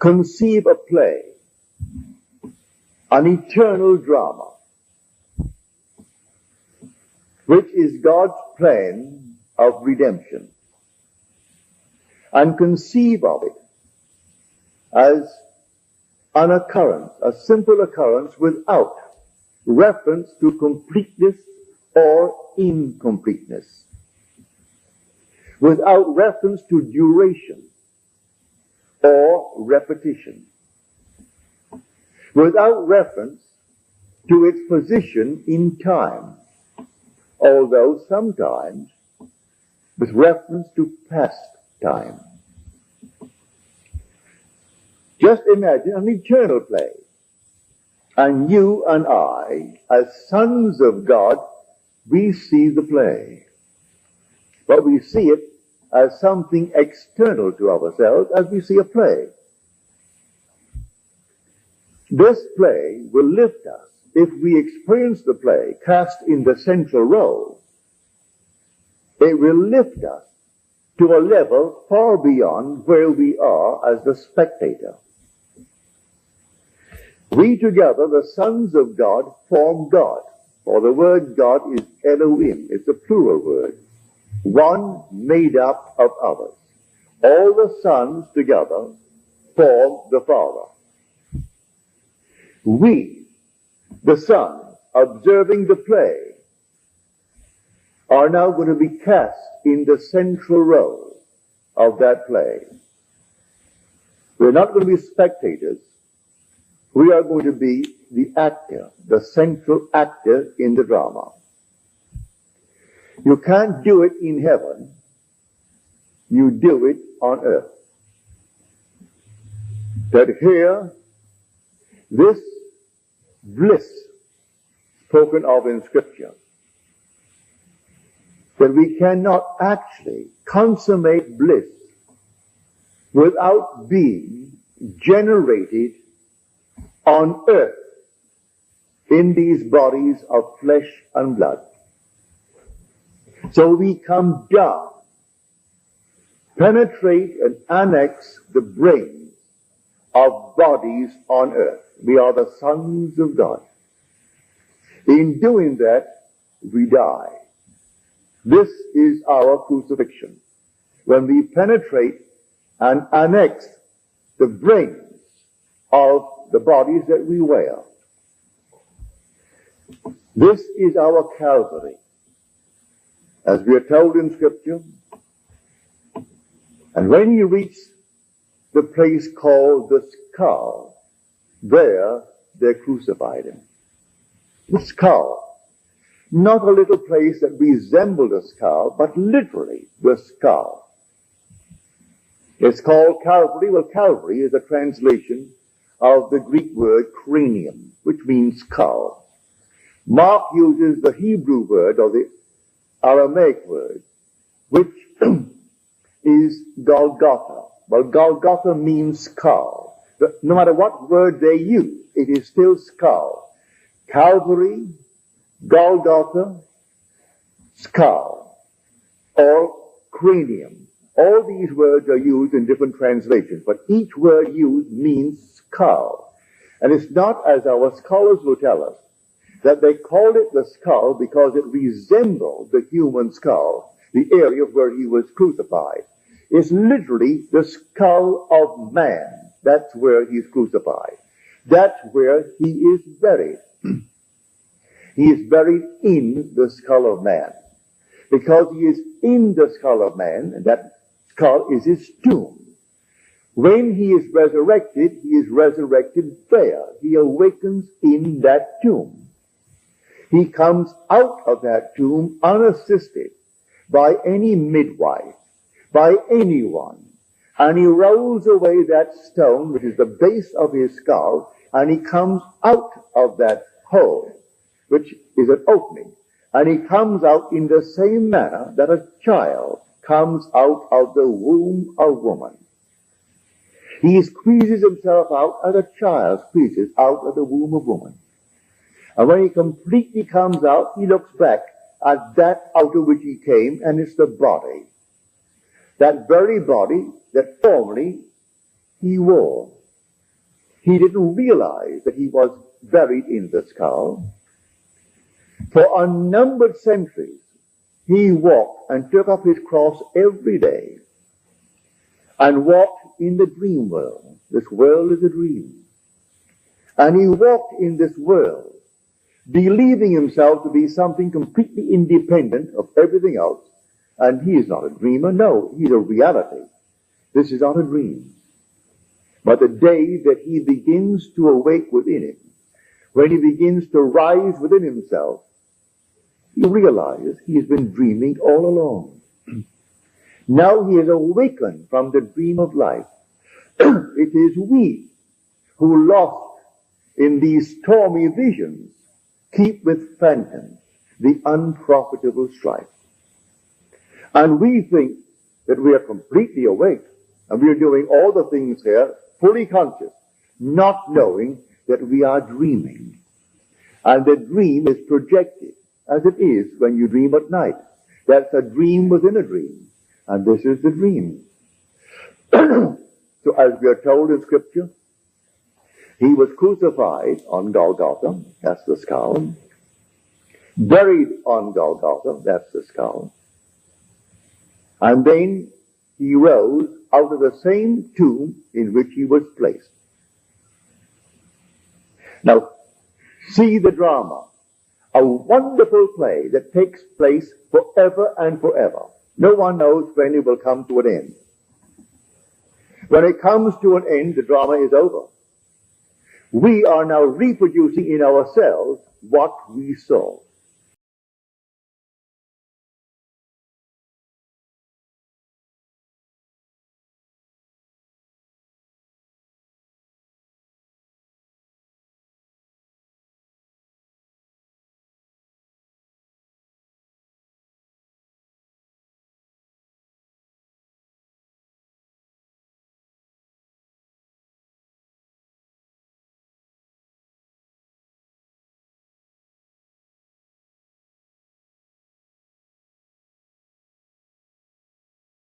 conceive a play, an eternal drama, which is God's plan of redemption, and conceive of it as an occurrence, a simple occurrence without reference to completeness or incompleteness, without reference to duration or repetition, without reference to its position in time, although sometimes with reference to past time. Just imagine an eternal play, and you and I, as sons of God, we see the play, but we see it as something external to ourselves, as we see a play. This play will lift us if we experience the play cast in the central role. It will lift us to a level far beyond where we are as the spectator. We together, the sons of God, form God. For the word God is Elohim. It's a plural word. One made up of others. All the sons together form the Father. We, the sons, observing the play, are now going to be cast in the central role of that play. We're not going to be spectators. We are going to be the actor, the central actor in the drama. You can't do it in heaven. You do it on earth. That here, this bliss spoken of in Scripture, that we cannot actually consummate bliss without being generated on earth in these bodies of flesh and blood. So we come down, penetrate and annex the brains of bodies on earth. We are the sons of God. In doing that, we die. This is our crucifixion. When we penetrate and annex the brains of the bodies that we wear. This is our Calvary. As we are told in Scripture, and when you reach the place called the skull, there they crucified him. The skull. Not a little place that resembled a skull, but literally the skull. It's called Calvary. Well, Calvary is a translation of the Greek word cranium, which means skull. Mark uses the Hebrew word or the Aramaic word, which is Golgotha. Well, Golgotha means skull. But no matter what word they use, it is still skull. Calvary, Golgotha, skull, or cranium. All these words are used in different translations, but each word used means skull. And it's not, as our scholars will tell us, that they called it the skull because it resembled the human skull, the area where he was crucified. It's literally the skull of man. That's where he's crucified. That's where he is buried. He is buried in the skull of man. Because he is in the skull of man, and that skull is his tomb. When he is resurrected there. He awakens in that tomb. He comes out of that tomb unassisted by any midwife, by anyone. And he rolls away that stone, which is the base of his skull, and he comes out of that hole, which is an opening. And he comes out in the same manner that a child comes out of the womb of woman. He squeezes himself out as a child squeezes out of the womb of woman. And when he completely comes out, he looks back at that out of which he came, and it's the body. That very body that formerly he wore. he didn't realize that he was buried in the skull. For unnumbered centuries, he walked and took up his cross every day and walked in the dream world. This world is a dream. And he walked in this world, believing himself to be something completely independent of everything else. And he is not a dreamer. No, he's a reality. This is not a dream. But the day that he begins to awake within him, when he begins to rise within himself, he realizes he has been dreaming all along. Now he is awakened from the dream of life. It is we who, lost in these stormy visions, keep with phantoms the unprofitable strife. And we think that we are completely awake, and we are doing all the things here fully conscious, not knowing that we are dreaming. And the dream is projected, as it is when you dream at night. That's a dream within a dream. And this is the dream. So as we are told in Scripture, he was crucified on Golgotha, that's the skull. Buried on Golgotha, that's the skull. And then he rose out of the same tomb in which he was placed. Now, see the drama. A wonderful play that takes place forever and forever. No one knows when it will come to an end. When it comes to an end, the drama is over. We are now reproducing in ourselves what we saw.